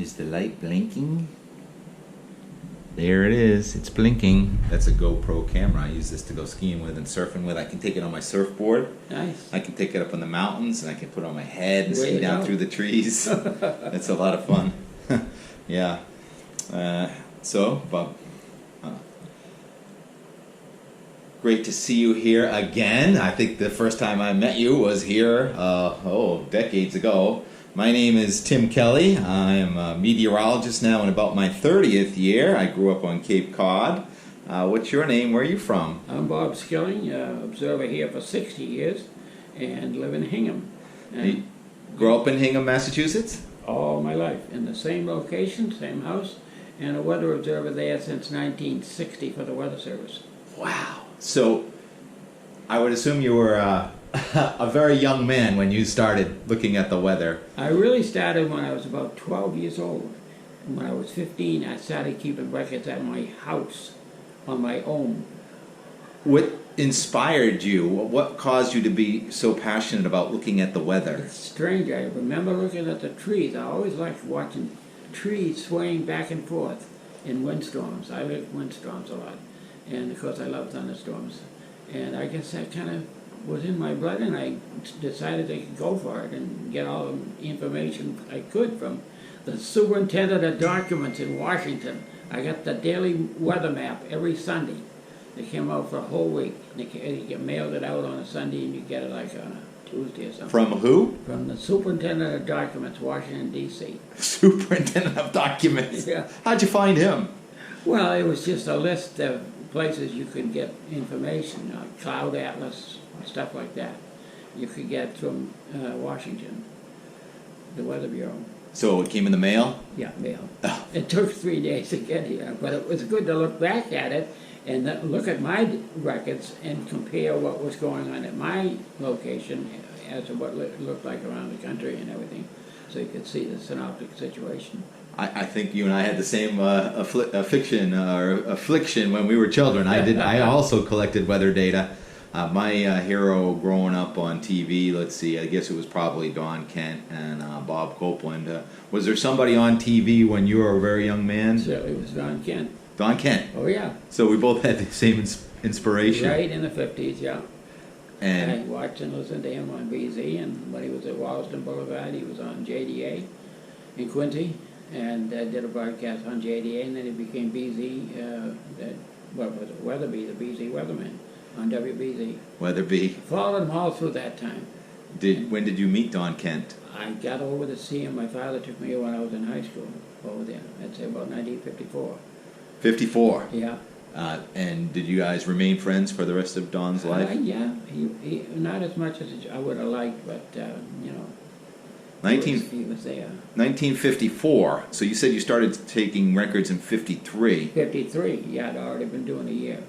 Is the light blinking? There it is. It's blinking. That's a GoPro camera. I use this to go skiing with and surfing with. I can take it on my surfboard. Nice. I can take it up in the mountains, and I can put it on my head and Way ski to down go. through the trees. It's a lot of fun. Yeah. So, Bob, great to see you here again. I think the first time I met you was here, decades ago. My name is Tim Kelly. I am a meteorologist now in about my 30th year. I grew up on Cape Cod. What's your name? Where are you from? I'm Bob Skilling, observer here for 60 years, and live in Hingham. You grew up in Hingham, Massachusetts? All my life, in the same location, same house, and a weather observer there since 1960 for the Weather Service. Wow. So, I would assume you were a very young man when you started looking at the weather. I really started when I was about 12 years old. And when I was 15, I started keeping records at my house on my own. What inspired you? What caused you to be so passionate about looking at the weather? It's strange. I remember looking at the trees. I always liked watching trees swaying back and forth in windstorms. I like windstorms a lot. And of course I love thunderstorms. And I guess that kind of was in my blood, and I decided I could go for it and get all the information I could from the superintendent of documents in Washington. I got the daily weather map every Sunday. They came out for a whole week. They mailed it out on a Sunday, and you get it like on a Tuesday or something. From who? From the superintendent of documents, Washington, D.C. Superintendent of documents. Yeah. How'd you find him? Well, it was just a list of places you could get information, Cloud Atlas, stuff like that. You could get from Washington, the Weather Bureau. So it came in the mail? Yeah, mail. Oh. It took 3 days to get here, but it was good to look back at it and look at my records and compare what was going on at my location as to what it looked like around the country and everything, so you could see the synoptic situation. I think you and I had the same affliction when we were children. I also collected weather data. My hero growing up on TV, let's see, I guess it was probably Don Kent and Bob Copeland. Was there somebody on TV when you were a very young man? Certainly it was Don Kent. Don Kent. Oh, yeah. So we both had the same inspiration. Right in the 50s, yeah. And I watched and listened to him on BZ, and when he was at Wallaston Boulevard, he was on JDA in Quincy, and did a broadcast on JDA, and then he became BZ, what was it, Weatherby, the BZ weatherman on WBZ. Weatherby. Followed him all through that time. When did you meet Don Kent? I got over to see him. My father took me when I was in high school over there. I'd say about 1954. 54. Yeah. And did you guys remain friends for the rest of Don's life? Yeah. He not as much as I would have liked, but, you know, 19, he was there. 1954. So you said you started taking records in 53 53, yeah, I'd already been doing a year.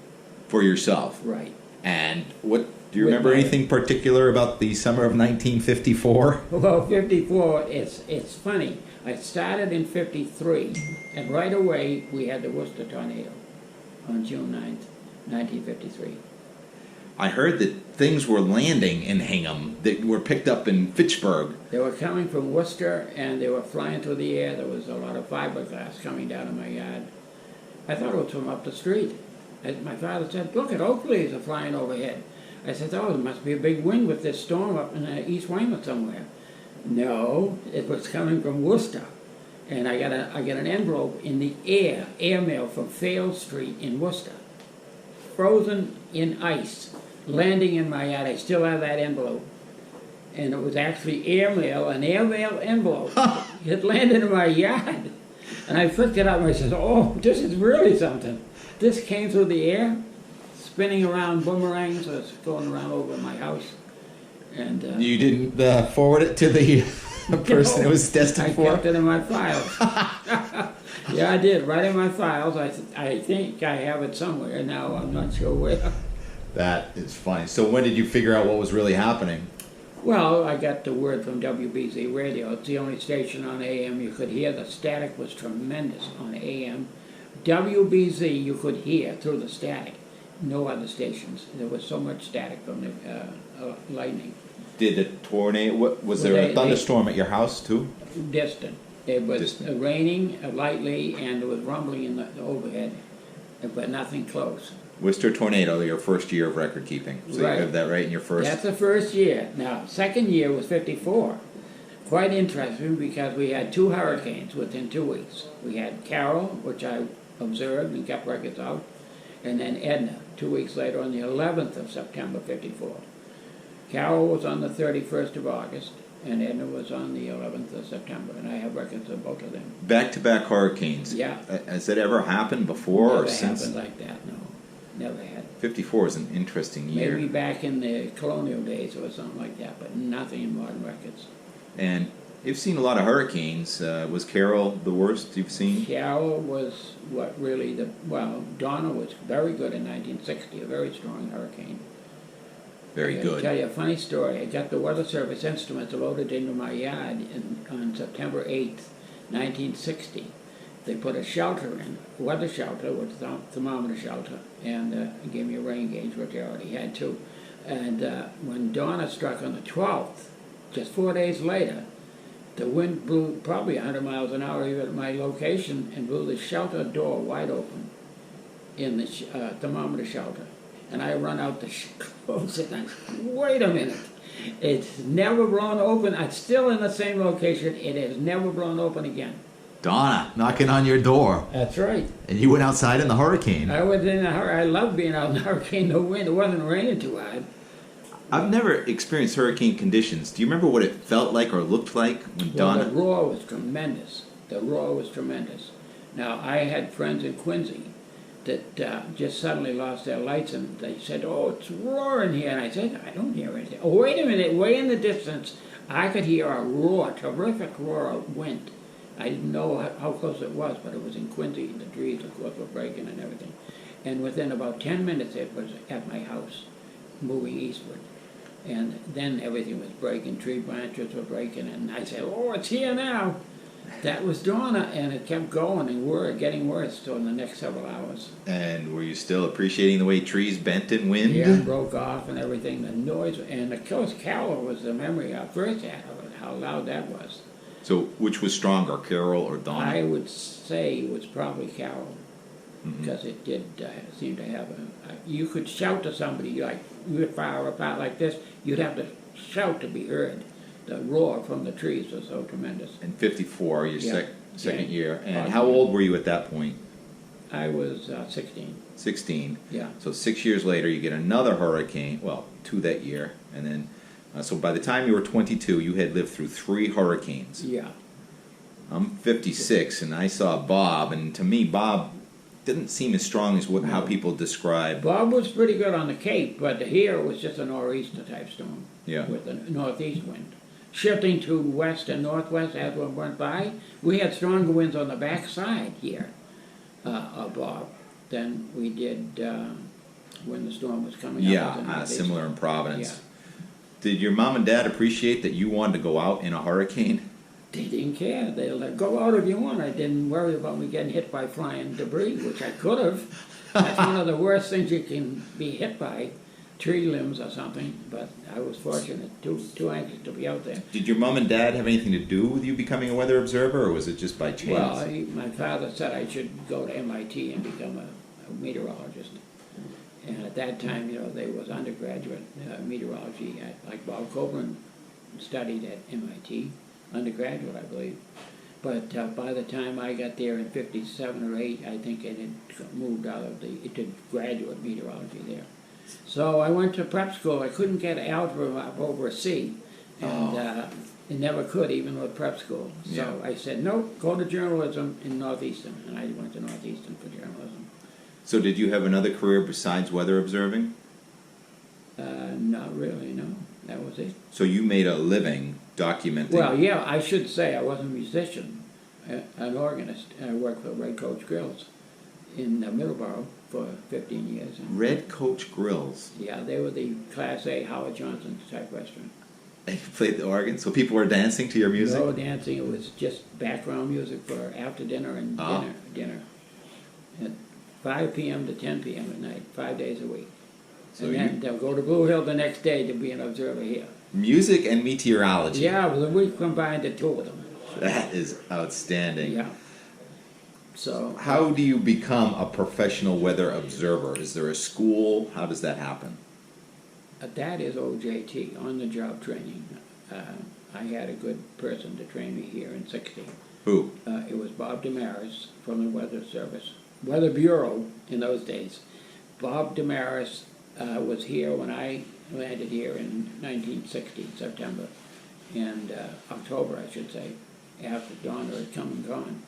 for yourself. Right. And what do you With remember my- anything particular about the summer of 1954? Well, 54, it's funny. I started in 53, and right away we had the Worcester tornado on June 9th, 1953. I heard that things were landing in Hingham that were picked up in Fitchburg. They were coming from Worcester, and they were flying through the air. There was a lot of fiberglass coming down in my yard. I thought it was from up the street. My father said, "Look, at oak leaves are flying overhead." I said, "Oh, there must be a big wind with this storm up in East Weymouth somewhere." No, it was coming from Worcester. And I got an envelope in the airmail from Fale Street in Worcester, frozen in ice, landing in my yard. I still have that envelope. And it was actually airmail, an airmail envelope. It landed in my yard. And I picked it up and I said, "Oh, this is really something." This came through the air, spinning around boomerangs. It was going around over my house. And You didn't forward it to the person it was destined I for? kept it in my files. Yeah, I did, right in my files. I think I have it somewhere now. I'm not sure where. That is funny. So when did you figure out what was really happening? Well, I got the word from WBZ radio. It's the only station on AM you could hear. The static was tremendous on AM. WBZ you could hear through the static. No other stations. There was so much static from the lightning. Did the tornado, was there a thunderstorm at your house too? Distant. It was Distant. raining lightly, and there was rumbling in the overhead, but nothing close. Worcester tornado, your first year of record keeping. So Right. you have that right in your first. That's the first year. Now, second year was 54. Quite interesting because we had 2 hurricanes within 2 weeks. We had Carol, which I observed and kept records of, and then Edna, 2 weeks later on the 11th of September, 54. Carol was on the 31st of August, and Edna was on the 11th of September, and I have records of both of them. Back-to-back hurricanes. Yeah. Has that ever happened before Never or since? happened like that, no. Never had. 54 is an interesting year. Maybe back in the colonial days or something like that, but nothing in modern records. And you've seen a lot of hurricanes. Was Carol the worst you've seen? Carol was what really Donna was very good in 1960, a very strong hurricane. Very I'll good. tell you a funny story. I got the Weather Service instruments loaded into my yard on September 8th, 1960. They put a shelter in, weather shelter, with thermometer shelter, and gave me a rain gauge, which I already had too. And when Donna struck on the 12th, just 4 days later, the wind blew probably 100 miles an hour even at my location and blew the shelter door wide open in the thermometer shelter. And I run out to close it, and I said, wait a minute. It's never blown open. I'm still in the same location. It has never blown open again. Donna knocking on your door. That's right. And you went outside in the hurricane. I was in a hurricane. I love being out in the hurricane. The wind, it wasn't raining too hard. I've never experienced hurricane conditions. Do you remember what it felt like or looked like when Well, Donna... the roar was tremendous. The roar was tremendous. Now, I had friends in Quincy that just suddenly lost their lights, and they said, oh, it's roaring here. And I said, I don't hear anything. Oh, wait a minute. Way in the distance, I could hear a roar, terrific roar of wind. I didn't know how close it was, but it was in Quincy. The trees, of course, were breaking and everything. And within about 10 minutes, it was at my house, moving eastward. And then everything was breaking, tree branches were breaking, and I said, oh, it's here now. That was Donna, and it kept going and getting worse in the next several hours. And were you still appreciating the way trees bent in wind? Yeah, broke off and everything, the noise, and of course Carol was the memory I first had of it, how loud that was. So which was stronger, Carol or Donna? I would say it was probably Carol, because it did seem to have you could shout to somebody, like, you were far apart like this, you'd have to shout to be heard. The roar from the trees was so tremendous. In 54, your Yeah. second Yeah. year. And how old were you at that point? I was 16. 16. Yeah. So 6 years later, you get another hurricane, well, 2 that year. And then, so by the time you were 22, you had lived through 3 hurricanes. Yeah. I'm 56, and I saw Bob, and to me, Bob didn't seem as strong as how people describe. Bob was pretty good on the Cape, but here it was just a nor'easter type storm. Yeah. With a northeast wind. Shifting to west and northwest as one went by, we had stronger winds on the backside here of Bob than we did when the storm was coming up. Yeah, similar in Providence. Yeah. Did your mom and dad appreciate that you wanted to go out in a hurricane? They didn't care. They let go out if you want. I didn't worry about me getting hit by flying debris, which I could have. That's one of the worst things you can be hit by, tree limbs or something. But I was fortunate, too anxious to be out there. Did your mom and dad have anything to do with you becoming a weather observer, or was it just by chance? Well, my father said I should go to MIT and become a meteorologist. And at that time, there was undergraduate meteorology, like Bob Coburn studied at MIT. Undergraduate, I believe. But by the time I got there in 57 or 8, I think it had moved out of it did graduate meteorology there. So I went to prep school. I couldn't get algebra up over a C, and it never could, even with prep school. So I said, nope, go to journalism in Northeastern, and I went to Northeastern for journalism. So did you have another career besides weather observing? Not really, no. That was it. So you made a living documenting... Well, yeah, I should say I was a musician, an organist, and I worked for Red Coach Grills in Middleborough for 15 years. Red Coach Grills? Yeah, they were the Class A Howard Johnson type restaurant. And you played the organ, so people were dancing to your music? No dancing, it was just background music for after dinner and dinner. At 5 p.m. to 10 p.m. at night, 5 days a week. So and then they'll go to Blue Hill the next day to be an observer here. Music and meteorology. Yeah, it was a week combined, the two of them. That is outstanding. Yeah. So How do you become a professional weather observer? Is there a school? How does that happen? that is OJT, on-the-job training. I had a good person to train me here in '60. Who? It was Bob Damaris from the Weather Service, Weather Bureau in those days. Bob Damaris was here when I landed here in 1960, September, and October, I should say, after Donner had come and gone.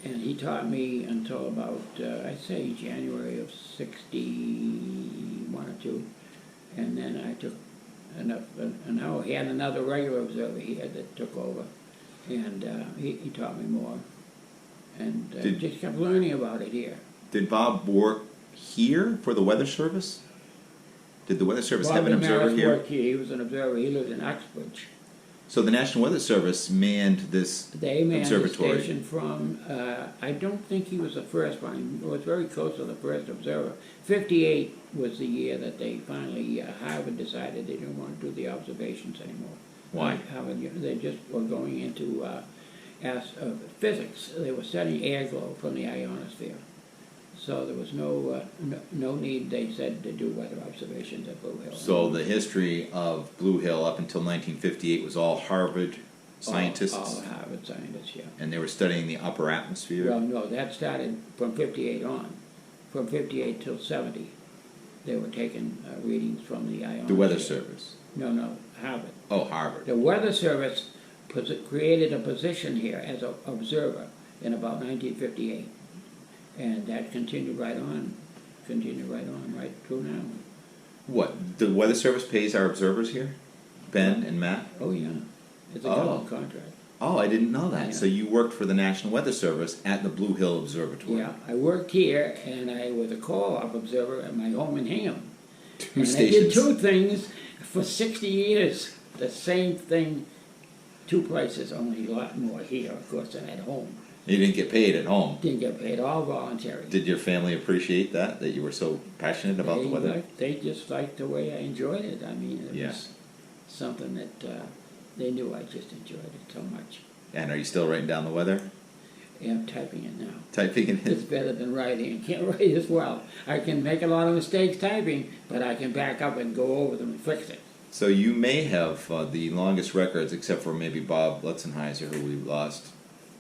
And he taught me until about, I'd say, January of '61 or '2. And then I took enough, and now he had another regular observer here that took over, and he taught me more. And just kept learning about it here. Did Bob work here for the Weather Service? Did the Weather Service have an observer Damaris here? worked here. He was an observer. He lived in Uxbridge. So the National Weather Service manned this They manned the observatory. station from, I don't think he was the first one. He was very close to the first observer. '58 was the year that they finally, Harvard decided they didn't want to do the observations anymore. Why? Harvard, they just were going into physics. They were studying air glow from the ionosphere. So there was no need, they said, to do weather observations at Blue Hill. So the history of Blue Hill up until 1958 was all Harvard scientists? All Harvard scientists, yeah. And they were studying the upper atmosphere? Well, no, that started from '58 on. From '58 till '70, they were taking readings from the ionosphere. The Weather Service? No, Harvard. Oh, Harvard. The Weather Service created a position here as an observer in about 1958. And that continued right on, right through now. What, the Weather Service pays our observers here? Ben and Matt? Oh, yeah. It's a Oh. government contract. Oh, I didn't know that. Yeah. So you worked for the National Weather Service at the Blue Hill Observatory. Yeah, I worked here, and I was a co-op observer at my home in Hingham. Two And stations. I did two things for 60 years. The same thing, two places, only a lot more here, of course, than at home. You didn't get paid at home. Didn't get paid, all voluntary. Did your family appreciate that you were so passionate about the weather? They just liked the way I enjoyed it. I mean, it Yeah. was something that they knew I just enjoyed it so much. And are you still writing down the weather? Yeah, I'm typing it now. Typing it It's in? better than writing. I can't write as well. I can make a lot of mistakes typing, but I can back up and go over them and fix it. So you may have the longest records, except for maybe Bob Letzenheiser, who we lost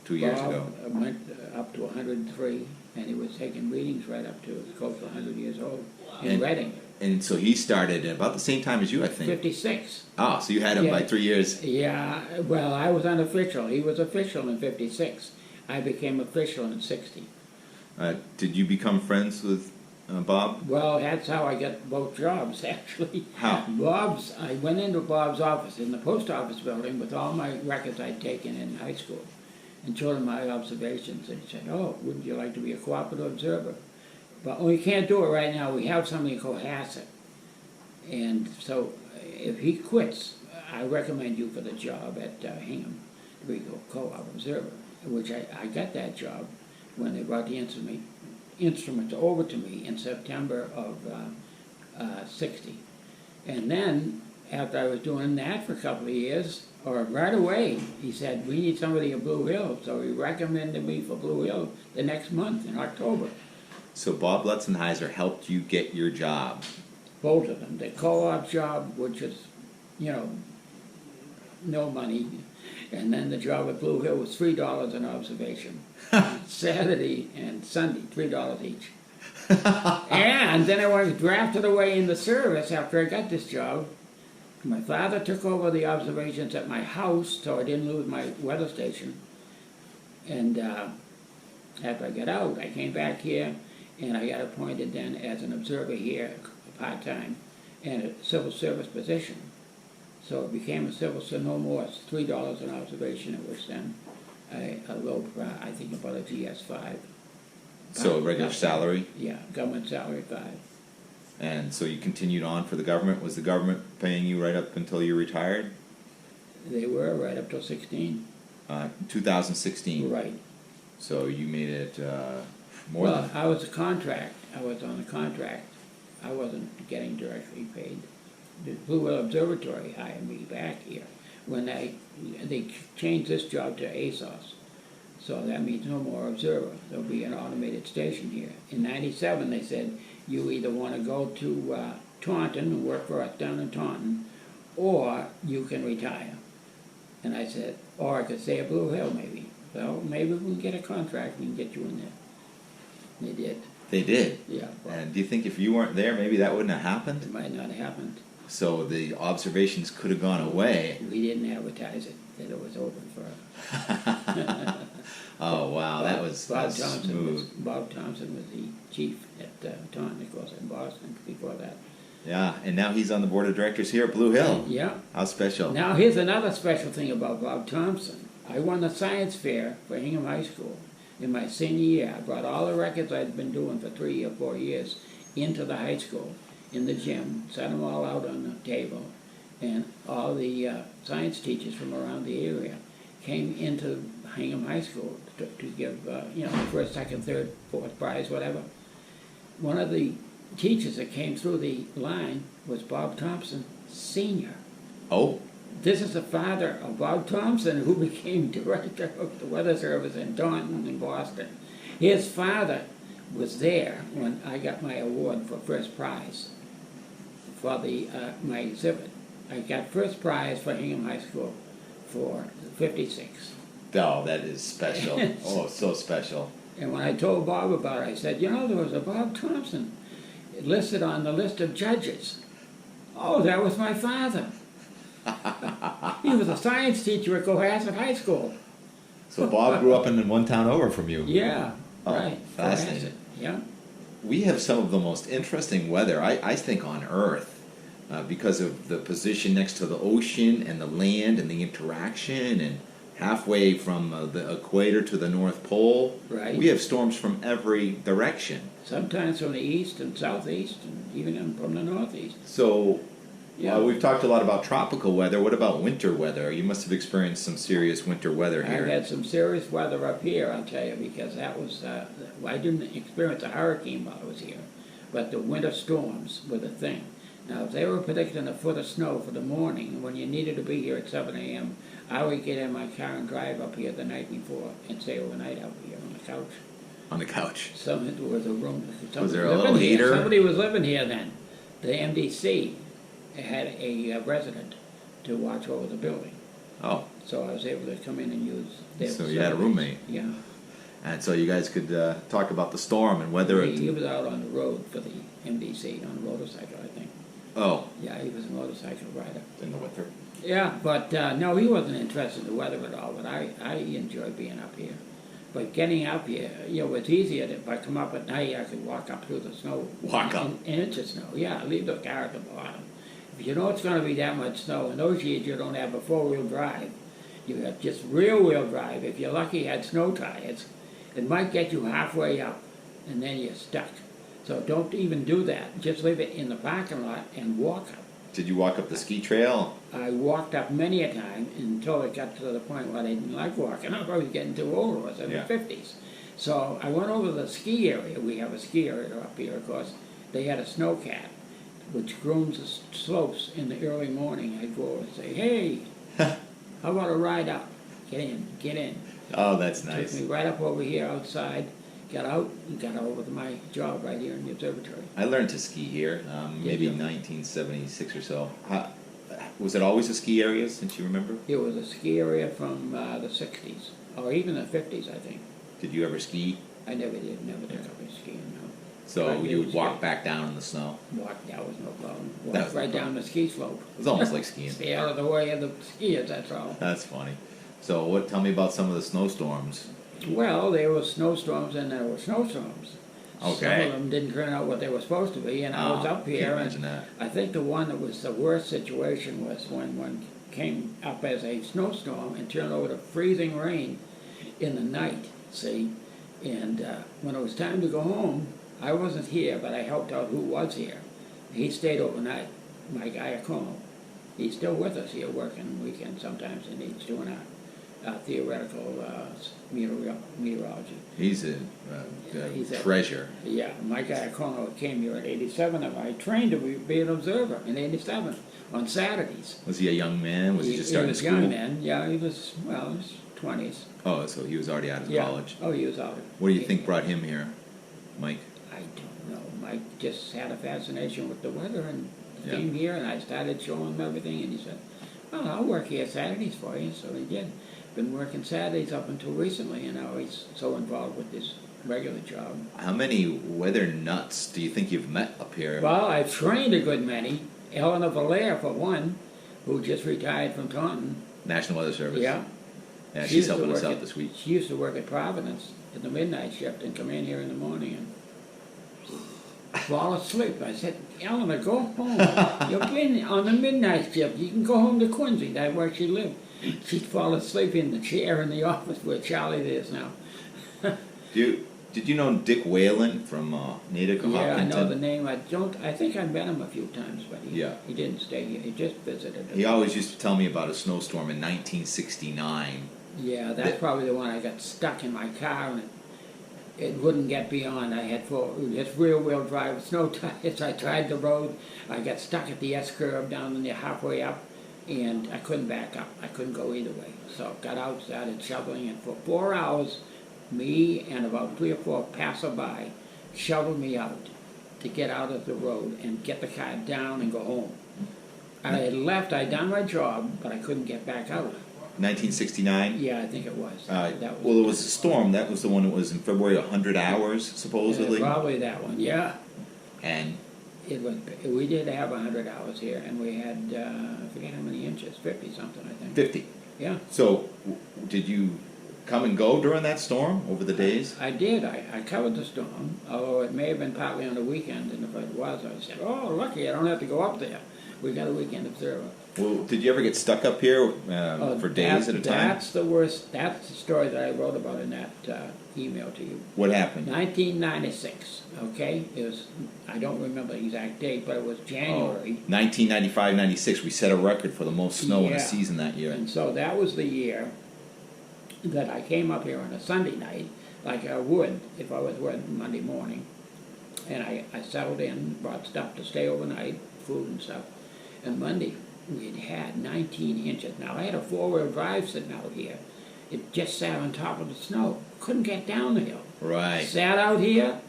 2 years ago. Bob went up to 103, and he was taking readings right up to close to 100 years old in And- Reading. And so he started at about the same time as you, I think. 56. Ah, so you had him Yeah. by 3 years. Yeah, well, I was unofficial. He was official in '56. I became official in '60. Did you become friends with Bob? Well, that's how I got both jobs, actually. How? I went into Bob's office in the post office building with all my records I'd taken in high school and showed him my observations. And he said, "Oh, wouldn't you like to be a cooperative observer? But we can't do it right now. We have somebody in Cohasset. And so if he quits, I recommend you for the job at Hingham to be a co-op observer," which I got that job when they brought the instruments over to me in September of '60. And then, after I was doing that for a couple of years, or right away, he said, "We need somebody at Blue Hill." So he recommended me for Blue Hill the next month in October. So Bob Letzenheiser helped you get your job. Both of them. The co-op job, which is, no money, and then the job at Blue Hill was $3 an observation. Saturday and Sunday, $3 each. And then I was drafted away in the service after I got this job. My father took over the observations at my house, so I didn't lose my weather station. And after I got out, I came back here, and I got appointed then as an observer here, part-time, and a civil service position. So it became a civil service, no more, it's $3 an observation. It was then a low, I think about a GS5. So a regular salary? Yeah, government salary 5. And so you continued on for the government. Was the government paying you right up until you retired? They were right up till 16. 2016. Right. So you made it more Well, than... I was a contract. I was on a contract. I wasn't getting directly paid. The Blue Hill Observatory hired me back here. when they changed this job to ASOS. So that means no more observer. There'll be an automated station here. In '97, they said you either want to go to Taunton and work for us down in Taunton, or you can retire. And I said, or I could stay at Blue Hill maybe. Well, maybe we can get a contract, we can get you in there. They did. They did? Yeah. Well, And do you think if you weren't there, maybe that wouldn't have happened? it might not have happened. So the observations could have gone away. We didn't advertise it, that it was open for Oh, wow, that was Bob smooth. Bob Thompson was the chief at Taunton, of course, in Boston before that. Yeah, and now he's on the board of directors here at Blue Hill. Yeah. How special. Now here's another special thing about Bob Thompson. I won the science fair for Hingham High School in my senior year. I brought all the records I'd been doing for 3 or 4 years into the high school, in the gym, set them all out on the table, and all the science teachers from around the area came into Hingham High School to give, first, second, third, fourth prize, whatever. One of the teachers that came through the line was Bob Thompson, Sr. Oh, This is the father of Bob Thompson, who became director of the Weather Service in Taunton and Boston. His father was there when I got my award for first prize for my exhibit. I got first prize for Hingham High School for '56. oh, that is special. Oh, so special. And when I told Bob about it, I said, there was a Bob Thompson listed on the list of judges. Oh, that was my father. He was a science teacher at Cohasset High School. So Bob grew up in one town over from you. Yeah, Oh, right. fascinating. Cohasset, yeah. We have some of the most interesting weather, I think, on Earth because of the position next to the ocean and the land and the interaction and halfway from the equator to the North Pole. Right. We have storms from every direction. Sometimes from the east and southeast, and even from the northeast. So Yeah. we've talked a lot about tropical weather. What about winter weather? You must have experienced some serious winter weather I here. had some serious weather up here, I'll tell you, because that was, I didn't experience a hurricane while I was here, but the winter storms were the thing. Now, if they were predicting a foot of snow for the morning, when you needed to be here at 7 a.m., I would get in my car and drive up here the night before and stay overnight out here on the couch. On the couch. There was a room. Was there a living little here. heater? Somebody was living here then. The MDC had a resident to watch over the building. Oh, So I was able to come in and use their so you had a facilities. roommate. Yeah. And so you guys could talk about the storm and whether He was out on the road for the MDC on a motorcycle, I think. Oh, Yeah, he was a motorcycle rider. in the winter. Yeah, but no, he wasn't interested in the weather at all, but I enjoyed being up here. But getting up here, it's easier if I come up at night, I could walk up through the snow. Walk up. An inch of snow, yeah, leave the car at the bottom. If you know it's going to be that much snow, in those years you don't have a four-wheel drive. You have just rear-wheel drive. If you're lucky, you had snow tires. It might get you halfway up, and then you're stuck. So don't even do that. Just leave it in the parking lot and walk up. Did you walk up the ski trail? I walked up many a time until it got to the point where I didn't like walking up. I was getting too old. I was in Yeah. the 50s. So I went over to the ski area. We have a ski area up here, of course. They had a snowcat, which grooms the slopes in the early morning. I'd go over and say, hey, how about a ride up? Get in, get in. Oh, that's Took nice. me right up over here outside, got out, and got over to my job right here in the observatory. I learned to ski here, maybe you? 1976 or so. Was it always a ski area since you remember? It was a ski area from the 60s, or even the 50s, I think. Did you ever ski? I never took up a skiing, no. So I you would did walk ski. back down in the snow. That was no problem. That Walked was no right problem. down the ski slope. It was almost like skiing. Stay out of the way of the skiers, that's all. That's funny. So tell me about some of the snowstorms. Well, there were snowstorms and there were snowstorms. Some Okay. of them didn't turn out what they were supposed to be, and I was up here. Can't And imagine that. I think the one that was the worst situation was when one came up as a snowstorm and turned over to freezing rain in the night, see? And when it was time to go home, I wasn't here, but I helped out who was here. He stayed overnight, my guy Como. He's still with us here working weekends sometimes, and he's doing theoretical meteorology. He's a He's a- treasure. Yeah, my guy Kono came here at 87, and I trained to be an observer in 87 on Saturdays. Was he a young man? Was he just starting was school? young then, yeah, he was, well, his 20s. Oh, so he was already out of Yeah. college. Oh, he was out. What do you think brought him here, Mike? I don't know. Mike just had a fascination with the weather, and he Yeah. came here, and I started showing him everything, and he said, well, I'll work here Saturdays for you, so he did. Been working Saturdays up until recently, and now he's so involved with his regular job. How many weather nuts do you think you've met up here? Well, I've trained a good many. Eleanor Valaire, for one, who just retired from Taunton. National Weather Service. Yeah. Yeah, She she's used to helping us work out at- this week. She used to work at Providence in the midnight shift and come in here in the morning and fall asleep. I said, Eleanor, go home. You've been on the midnight shift. You can go home to Quincy. That's where she lived. She'd fall asleep in the chair in the office where Charlie is now. Did you know Dick Whalen from Natick, Yeah, I know Hopkinton? the name. I think I met him a few times, but Yeah. he didn't stay here. He just visited. He always used to tell me about a snowstorm in 1969. Yeah, that's probably the one I got stuck in my car and it wouldn't get beyond. I had just rear-wheel drive snow tires. I tried the road. I got stuck at the S-curve down in the halfway up, and I couldn't back up. I couldn't go either way. So got out, started shoveling, and for 4 hours, me and about 3 or 4 passerby shoveled me out to get out of the road and get the car down and go home. I had left. I'd done my job, but I couldn't get back out. 1969? Yeah, I think it was. That Well, it was a storm. That was the one that was in February, 100 hours, supposedly. Probably that one, yeah. And It was. We did have 100 hours here, and we had, I forget how many inches, 50 something, I think. 50. Yeah, So, did you come and go during that storm over the days? I did. I covered the storm, although it may have been partly on the weekend, and if it was, I said, oh, lucky, I don't have to go up there. We got a weekend observer. Well, did you ever get stuck up here for days at a time? That's the worst. That's the story that I wrote about in that email to you. What happened? 1996, okay? It was, I don't remember the exact date, but it was January. 1995, 96. We set a record for the most snow in Yeah. a season that year. And so that was the year that I came up here on a Sunday night, like I would if I was working Monday morning. And I settled in, brought stuff to stay overnight, food and stuff. And Monday, we'd had 19 inches. Now, I had a four-wheel drive sitting out here. It just sat on top of the snow. Couldn't get down the hill. Right. Sat out here.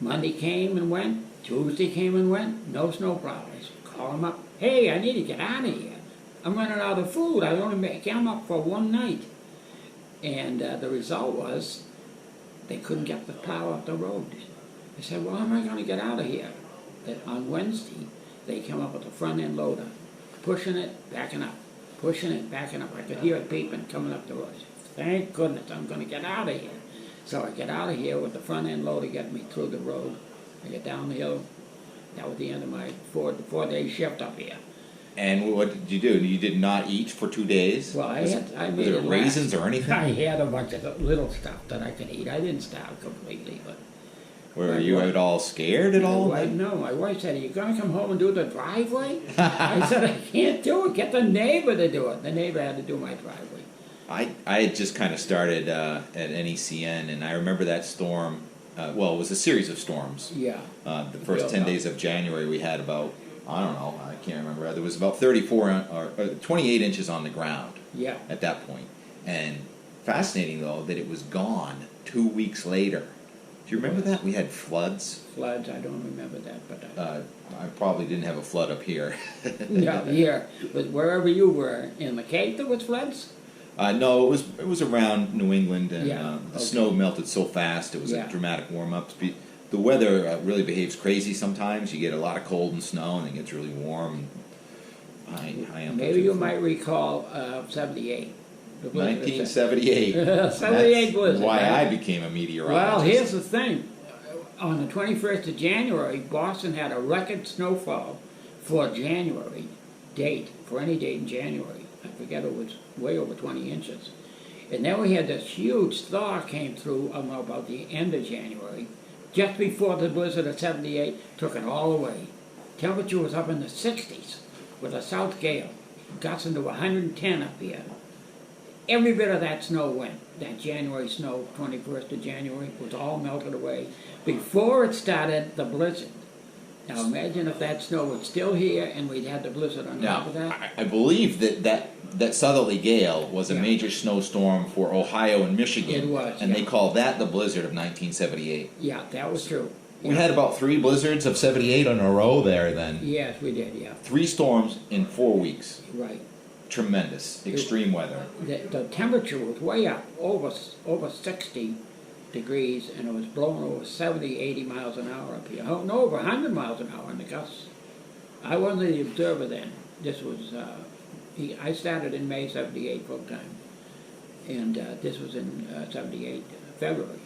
Monday came and went. Tuesday came and went. No snow problems. Call them up. Hey, I need to get out of here. I'm running out of food. I only came up for one night. And the result was they couldn't get the plow up the road. I said, well, how am I going to get out of here? That on Wednesday, they come up with a front-end loader, pushing it, backing up, pushing it, backing up. I could hear it beeping coming up the road. I said, thank goodness I'm going to get out of here. So I get out of here with the front-end loader getting me through the road. I get down the hill. That was the end of my four-day shift up here. And what did you do? You did not eat for 2 days? Well, I Was made there it raisins last. or anything? I had a bunch of little stuff that I could eat. I didn't starve completely, but Were you at all scared at all? No, my wife said, are you going to come home and do the driveway? I said, I can't do it. Get the neighbor to do it. The neighbor had to do my driveway. I had just kind of started at NECN, and I remember that storm. Well, it was a series of storms. Yeah. The first 10 days of January, we had about, I don't know, I can't remember. There was about 34 or 28 inches on the ground Yeah. at that point. And fascinating, though, that it was gone 2 weeks later. Do you remember that? We had floods. Floods, I don't remember that, but I probably didn't have a flood up here. yeah, here. But wherever you were, in the Cape there was floods? No, it was around New England, and Yeah, the okay. snow melted so fast. It was Yeah. a dramatic warm-up. The weather really behaves crazy sometimes. You get a lot of cold and snow, and it gets really warm. I am Maybe you might recall 78. The blizzard. 1978. 78 That's blizzard. why right? I became a meteorologist. Well, here's the thing. On the 21st of January, Boston had a record snowfall for January date, for any date in January. I forget, it was way over 20 inches. And then we had this huge thaw came through about the end of January, just before the blizzard of 78 took it all away. Temperature was up in the 60s with a south gale, gusts into 110 up here. every bit of that snow went. That January snow, 21st of January, was all melted away before it started the blizzard. Now imagine if that snow was still here and we'd had the blizzard on top Now, of that. I believe that southerly gale was a Yeah. major snowstorm for Ohio and Michigan. It was, and yeah. they called that the blizzard of 1978. Yeah, that was true. We Yeah. had about 3 blizzards of 78 in a row there then. Yes, we did, yeah. 3 storms in 4 weeks. Right. Tremendous, extreme weather. The temperature was way up, over 60 degrees, and it was blowing over 70, 80 miles an hour up here. Oh, no, over 100 miles an hour in the gusts. I wasn't the observer then. This was, I started in May 78 full time, and this was in 78 February,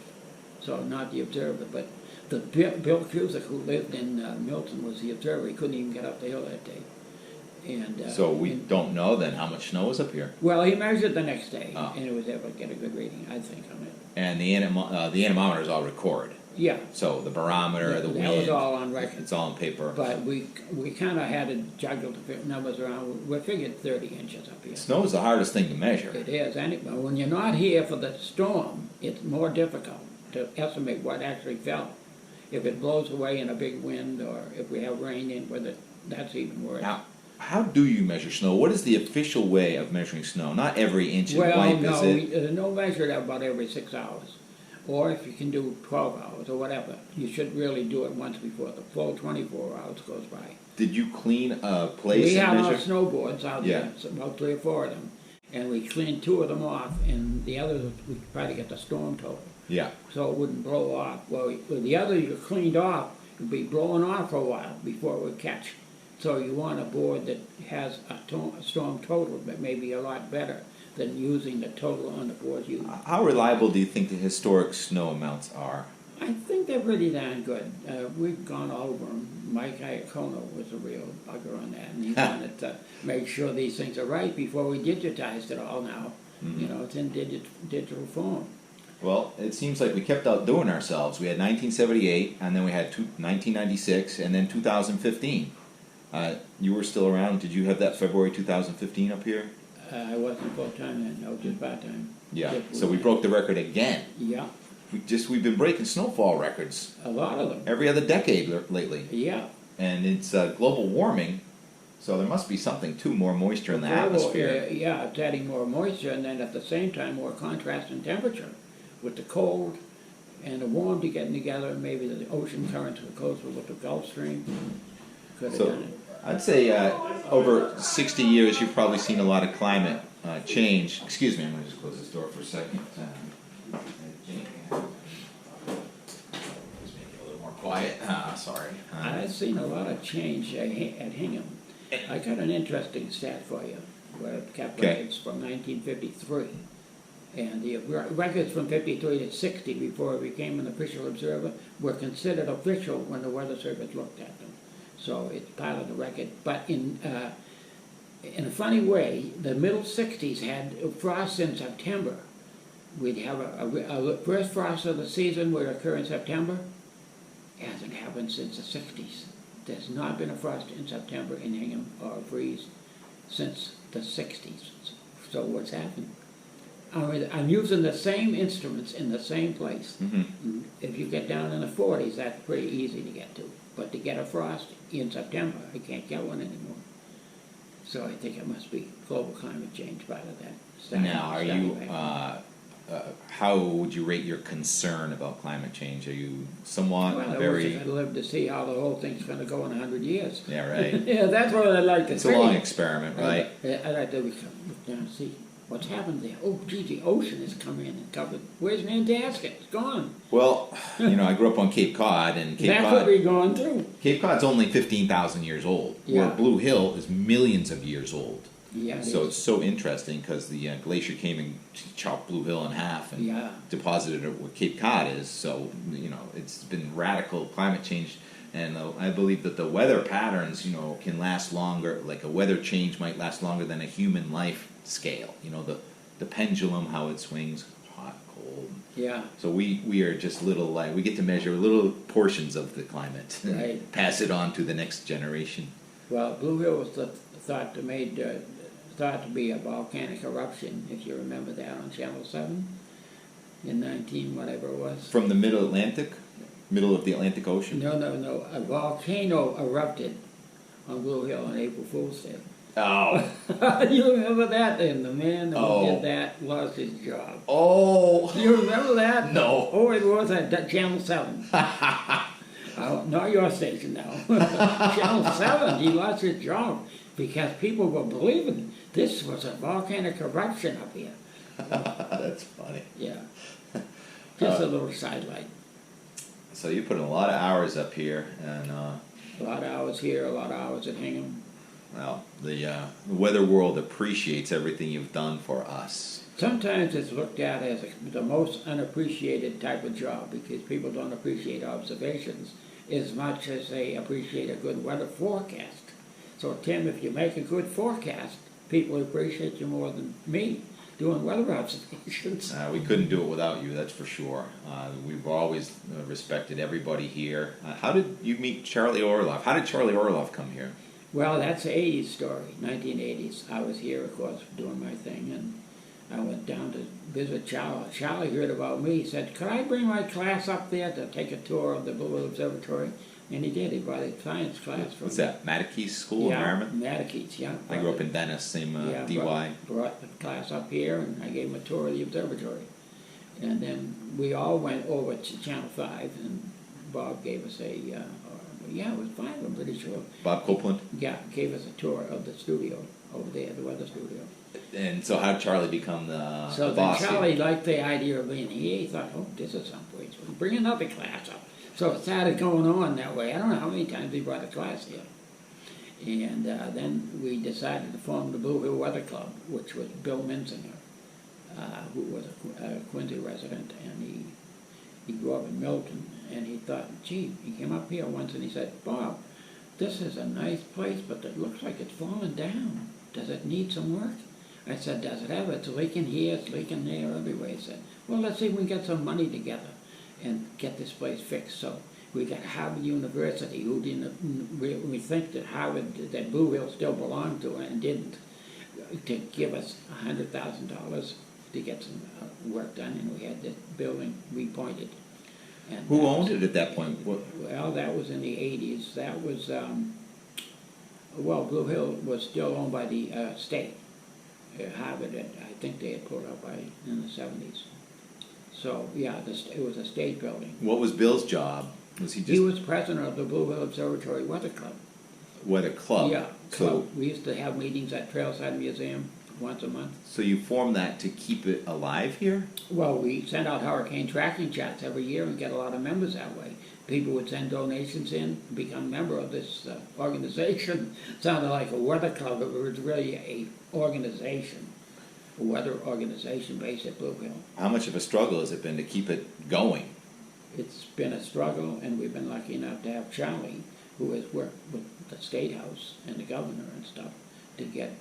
so not the observer, but the Bill Cusick, who lived in Milton, was the observer. He couldn't even get up the hill that day. And So we don't know then how much snow was up here. well, he measured the next day, Oh. and he was able to get a good reading, I think, on it. And the anemometers all record. Yeah, So the barometer, the that wind, was all on record. it's all on paper. But we kind of had to juggle the numbers around. We figured 30 inches up here. Snow is the hardest thing to measure. It is, but when you're not here for the storm, it's more difficult to estimate what actually fell. If it blows away in a big wind, or if we have rain in with it, that's even worse. How do you measure snow? What is the official way of measuring snow? Not every inch and Well, wipe, no, is it? there's no measure at about every 6 hours. Or if you can do 12 hours or whatever, you should really do it once before the full 24 hours goes by. Did you clean a place We have and our measure? snowboards out Yeah. there, it's about 3 or 4 of them. And we cleaned 2 of them off, and the others, we try to get the storm total, Yeah. so it wouldn't blow off. Well, with the other you cleaned off, it'd be blowing off for a while before it would catch. So you want a board that has a storm total that may be a lot better than using the total on the board you. How reliable do you think the historic snow amounts are? I think they're pretty darn good. We've gone over them. Mike Iacono was a real bugger on that, and he wanted to make sure these things are right before we digitized it all now. Mm-hmm. You know, it's in digital form. Well, it seems like we kept outdoing ourselves. We had 1978, and then we had 1996, and then 2015. You were still around. Did you have that February 2015 up here? I wasn't full-time then, I was just part-time. Yeah. Just So we full-time. broke the record again. Yeah, We've been breaking snowfall records a lot of them. every other decade lately, Yeah. and it's global warming. So there must be something to more moisture in the Global, atmosphere. yeah, it's adding more moisture, and then at the same time, more contrast in temperature. With the cold and the warm getting together, and maybe the ocean currents were closer with the Gulf Stream. Could have So- done it. I'd say over 60 years, you've probably seen a lot of climate change. Excuse me, I'm going to just close this door for a second. Just make it a little more quiet. Sorry. I've seen a lot of change at Hingham. I got an interesting stat for you. We've kept Okay. records from 1953. And the records from 53 to 60, before it became an official observer, were considered official when the Weather Service looked at them. So it's part of the record. But in a funny way, the middle 60s had frost in September. We'd have a first frost of the season would occur in September. It hasn't happened since the 60s. There's not been a frost in September in Hingham or a freeze since the 60s. So what's happened? I'm using the same instruments in the same place. Mm-hmm. If you get down in the 40s, that's pretty easy to get to. But to get a frost in September, I can't get one anymore. So I think it must be global climate change part of that. Now, are you? How would you rate your concern about climate change? Are you somewhat Well, I very? wish I could live to see how the whole thing's going to go in 100 years. Yeah, right. Yeah, that's what I'd like to It's see. a long experiment, right? I'd like to look down and see what's happened there. Oh, gee, the ocean has come in and covered. Where's Nantasket? It's gone. Well, I grew up on Cape Cod, and That could be gone too. Cape Cod's only 15,000 years old, Yeah. where Blue Hill is millions of years old. Yeah. So it's so interesting because the glacier came and chopped Blue Hill in half and Yeah. deposited it where Cape Cod is. So it's been radical climate change, and I believe that the weather patterns can last longer. Like a weather change might last longer than a human life scale. The pendulum, how it swings, hot, cold. Yeah. So we are just little we get to measure little portions of the climate and Right. pass it on to the next generation. Well, Blue Hill was thought to thought to be a volcanic eruption, if you remember that, on Channel 7 in 19 whatever it was. From the middle of the Atlantic Ocean? No. A volcano erupted on Blue Hill on April Fool's Day. Oh. You remember that? And the man who Oh. did that lost his job. Oh. You remember that? No. Oh, it was at Channel 7. Not your station now. Channel 7, he lost his job because people were believing this was a volcanic eruption up here. That's funny. Yeah. Just a little sidelight. So you put in a lot of hours up here, and A lot of hours here, a lot of hours at Hingham. well, the weather world appreciates everything you've done for us. Sometimes it's looked at as the most unappreciated type of job because people don't appreciate observations as much as they appreciate a good weather forecast. So Tim, if you make a good forecast, people appreciate you more than me doing weather observations. We couldn't do it without you, that's for sure. We've always respected everybody here. How did you meet Charlie Orloff? How did Charlie Orloff come here? Well, that's an 80s story, 1980s. I was here, of course, doing my thing, and I went down to visit Charlie. Charlie heard about me. He said, could I bring my class up there to take a tour of the Blue Hill Observatory? And he did. He brought a science class from What's that, Matakes School in Merriman? Matakes, yeah. I grew up in Dennis, same DY. Brought the class up here, and I gave him a tour of the observatory. And then we all went over to Channel 5, and Bob gave us a, it was 5, I'm pretty sure. Bob Copeland? Yeah, gave us a tour of the studio over there, the weather studio. And so how did Charlie become the So then boss Charlie here? liked the idea of being here. He thought, oh, this is someplace. We'll bring another class up. So it started going on that way. I don't know how many times he brought a class here. And then we decided to form the Blue Hill Weather Club, which was Bill Menzinger, who was a Quincy resident, and he grew up in Milton. And he thought, gee, he came up here once and he said, Bob, this is a nice place, but it looks like it's falling down. Does it need some work? I said, does it ever? It's leaking here, it's leaking there, everywhere. He said, well, let's see if we can get some money together and get this place fixed. So we got Harvard University, who didn't, we think that Harvard, that Blue Hill still belonged to it and didn't, to give us $100,000 to get some work done, and we had this building repointed. And Who owned it at that point? well, that was in the 80s. That was, Blue Hill was still owned by the state. Harvard, I think they had pulled out in the 70s. So, yeah, it was a state building. What was Bill's job? Was he just... He was president of the Blue Hill Observatory Weather Club. Weather Club? Yeah, So, club. We used to have meetings at Trailside Museum once a month. so you formed that to keep it alive here? Well, we sent out hurricane tracking charts every year and get a lot of members that way. People would send donations in, become a member of this organization. Sounded like a weather club, but it was really a organization, a weather organization based at Blue Hill. How much of a struggle has it been to keep it going? It's been a struggle, and we've been lucky enough to have Charlie, who has worked with the State House and the governor and stuff, to get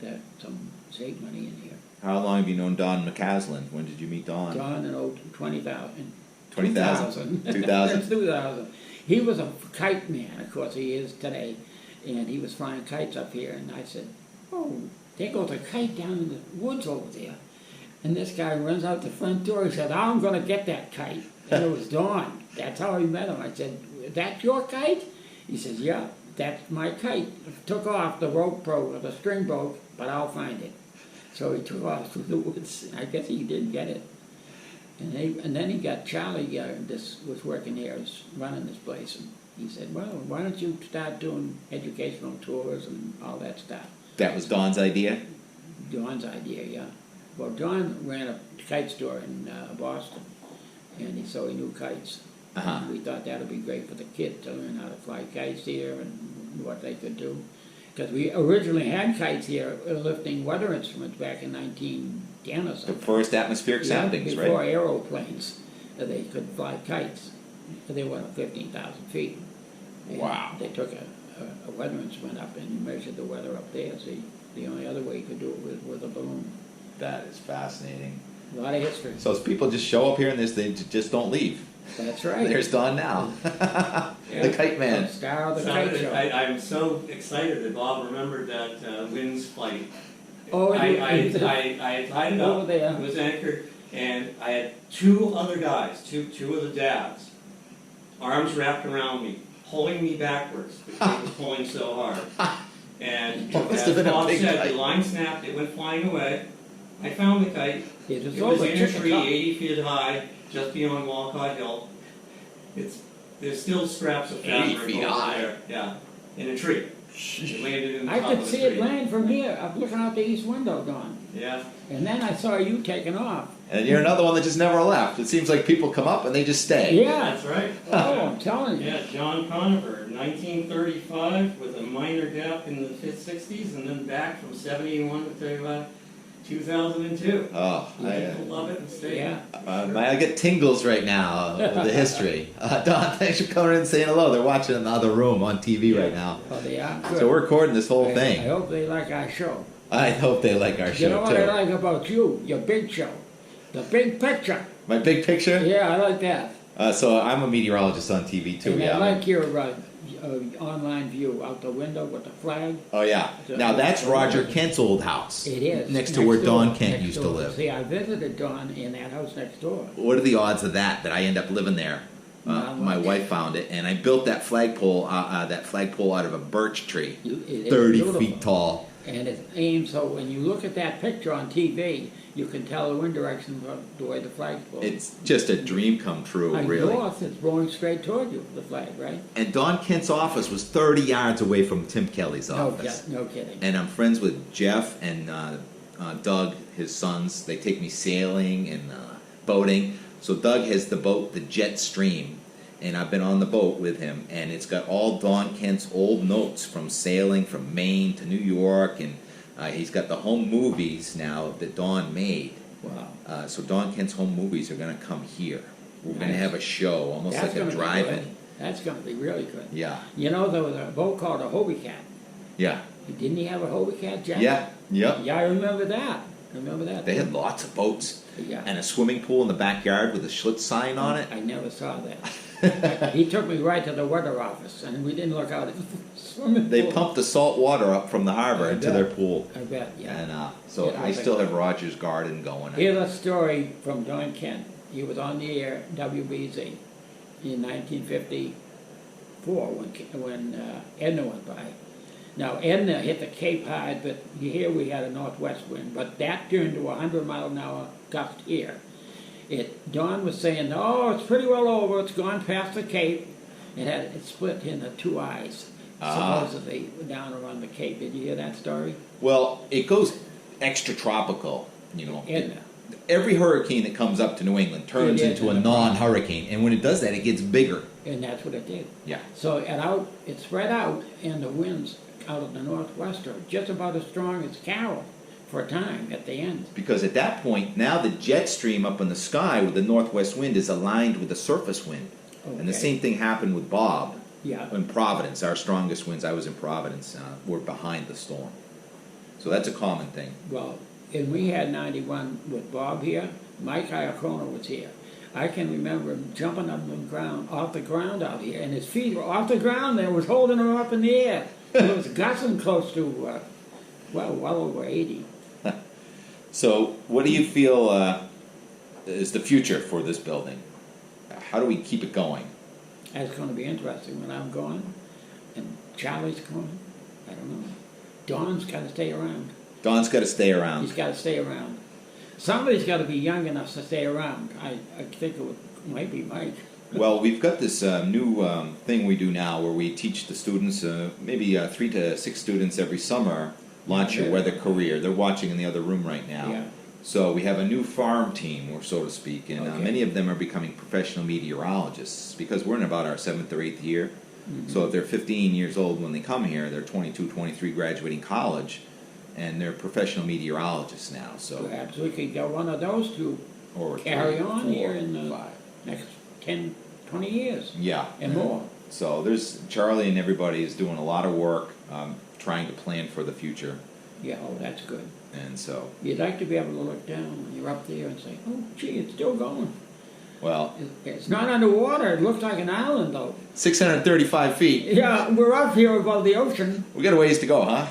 some state money in here. How long have you known Don McCaslin? When did you meet Don? Don in 20,000. 20,000. 2000. 2000. He was a kite man, of course he is today, and he was flying kites up here, and I said, oh, there goes a kite down in the woods over there. And this guy runs out the front door, he said, I'm going to get that kite. And it was Don. That's how I met him. I said, that's your kite? He says, yeah, that's my kite. Took off, the rope broke, the string broke, but I'll find it. So he took off through the woods. I guess he didn't get it. And then he got Charlie, this was working here, was running this place, and he said, well, why don't you start doing educational tours and all that stuff? That was Don's idea? Don's idea, yeah. Well, Don ran a kite store in Boston, and so he knew kites. Uh-huh. We thought that would be great for the kids to learn how to fly kites here and what they could do. Because we originally had kites here lifting weather instruments back in 1910 or The something. first atmospheric soundings, before right? aeroplanes, they could fly kites. They went up 15,000 feet. And Wow. They took a weather instrument up and measured the weather up there. See, the only other way you could do it was with a balloon. That is fascinating. A lot of history. So as people just show up here and they just don't leave. That's right. There's Don now. The kite man. Star of the kite show. I'm so excited that Bob remembered that Wynn's flight Oh, I had tied it Over up, there. it was anchored, and I had two other guys, two of the dads, arms wrapped around me, pulling me backwards because it was pulling so hard. And That must as have been a Bob big said, kite. the line snapped, it went flying away. I found the kite. It was It was over in a chicken tree, top. 80 feet high, just beyond Walcott Hill. There's still scraps of 80 fabric feet over high. there. Yeah, in a tree. It landed in the I top could of the see it tree. land from here. I'm looking out the east window, Don. Yeah. And then I saw you taking off. And you're another one that just never left. It seems like people come up and they just stay. Yeah. That's right. Oh, I'm telling you. Yeah, John Conover, 1935, with a minor gap in the 60s, and then back from 71 to 2002. Oh, People love it and stay. Yeah. I get tingles right now with the history. Don, thanks for coming in and saying hello. They're watching in the other room on TV right now. Oh, they are. Good. So we're recording this whole I thing. hope they like our show. I hope they like our You know show what I too. like about you? Your big show. The big picture. My big picture? Yeah, I like that. So I'm a meteorologist on TV too, And yeah. I like your online view out the window with the flag. Oh yeah. Now that's Roger Kent's old house. It is. Next to where door, Don Kent next used to door. live. See, I visited Don in that house next door. What are the odds of that I end up living there? Not My much. wife found it, and I built that flagpole out of a birch tree, It is 30 beautiful. feet tall. And it's aimed so when you look at that picture on TV, you can tell the wind direction of the way the flag's blowing. It's just a dream come true, really. North, it's blowing straight toward you, the flag, right? And Don Kent's office was 30 yards away from Tim Kelly's office. No kidding. And I'm friends with Jeff and Doug, his sons. They take me sailing and boating. So Doug has the boat, the Jet Stream, and I've been on the boat with him. And it's got all Don Kent's old notes from sailing from Maine to New York, and he's got the home movies now that Don made. Wow. So Don Kent's home movies are going to come here. We're going to Nice. have a show, almost That's like a gonna be drive-in. good. That's going to be really good. Yeah, You know, there was a boat called a Hobie Cat. yeah, Didn't he have a Hobie Cat, Jack? yeah, yep. Yeah, I remember that. Remember that? They had lots of boats Yeah. and a swimming pool in the backyard with a Schlitz sign on it. I never saw that. He took me right to the weather office, and we didn't look out at the swimming They pool. pumped the salt water up from the harbor I into bet. their pool. I bet, yeah. And so Yeah, I still have Roger's Garden going. Here's a story from Don Kent. He was on the air, WBZ, in 1954 when Edna went by. Now, Edna hit the Cape hard, but here we had a northwest wind, but that turned to a 100-mile-an-hour gust here. Don was saying, oh, it's pretty well over, it's gone past the Cape. It split into two eyes, supposedly, down around the Cape. Did you hear that story? Well, it goes extra tropical, you know. Edna. Every hurricane that comes up to New England turns It is into a in the- non-hurricane, and when it does that, it gets bigger. And that's what it did. Yeah. So it spread out, and the winds out of the northwest are just about as strong as Carol for a time at the end. Because at that point, now the jet stream up in the sky with the northwest wind is aligned with the surface wind. And the Okay. same thing happened with Bob Yeah. in Providence. Our strongest winds, I was in Providence, were behind the storm. So that's a common thing. Well, and we had 91 with Bob here. Mike Iacona was here. I can remember him jumping up on the ground, off the ground out here, and his feet were off the ground there, was holding him up in the air. It was gusting close to, well over 80. So what do you feel is the future for this building? How do we keep it going? That's going to be interesting when I'm gone, and Charlie's going. I don't know. Don's got to stay around. Don's got to stay He's around. got to stay around. Somebody's got to be young enough to stay around. I think might be Mike. Well, we've got this new thing we do now where we teach the students, maybe 3 to 6 students every summer, launch your weather career. They're watching in the other room right now. Yeah. So we have a new farm team, or so to speak, and Okay. many of them are becoming professional meteorologists because we're in about our 7th or 8th year. Mm-hmm. So if they're 15 years old when they come here, they're 22, 23 graduating college, and they're professional meteorologists now. So Perhaps we could get one of those to or carry 3, on 4, here in the 5. next 10, 20 years Yeah. and more. So there's Charlie and everybody is doing a lot of work trying to plan for the future, Yeah, oh, that's good. and so You'd like to be able to look down when you're up there and say, oh, gee, it's still going. well, It's not underwater. It looks like an island, though. 635 feet. Yeah, we're up here above the ocean. We got a ways to go, huh?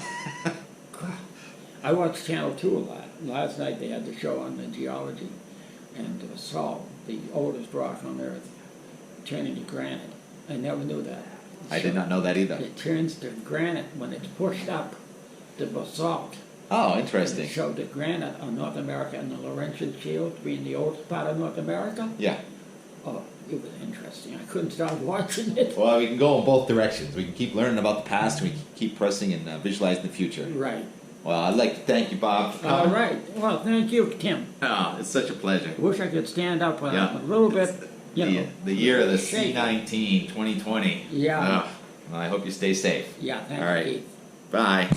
I watch Channel 2 a lot. Last night they had the show on the geology and salt, the oldest rock on Earth, turning to granite. I never knew that. I did not know that either. It turns to granite when it's pushed up, the basalt. Oh, And interesting. it showed the granite on North America and the Laurentian Shield being the oldest part of North America. Yeah. Oh, it was interesting. I couldn't stop watching it. Well, we can go in both directions. We can keep learning about the past, and we can keep pressing and visualizing the future. Right. Well, I'd like to thank you, Bob, for All coming. right. Well, thank you, Tim. Oh, it's such a pleasure. I wish I could stand up Yeah. a little bit, you The, know. the year of the shake. C19, 2020. Yeah. Well, I hope you stay safe. Yeah, thank All you, right. Keith. Bye.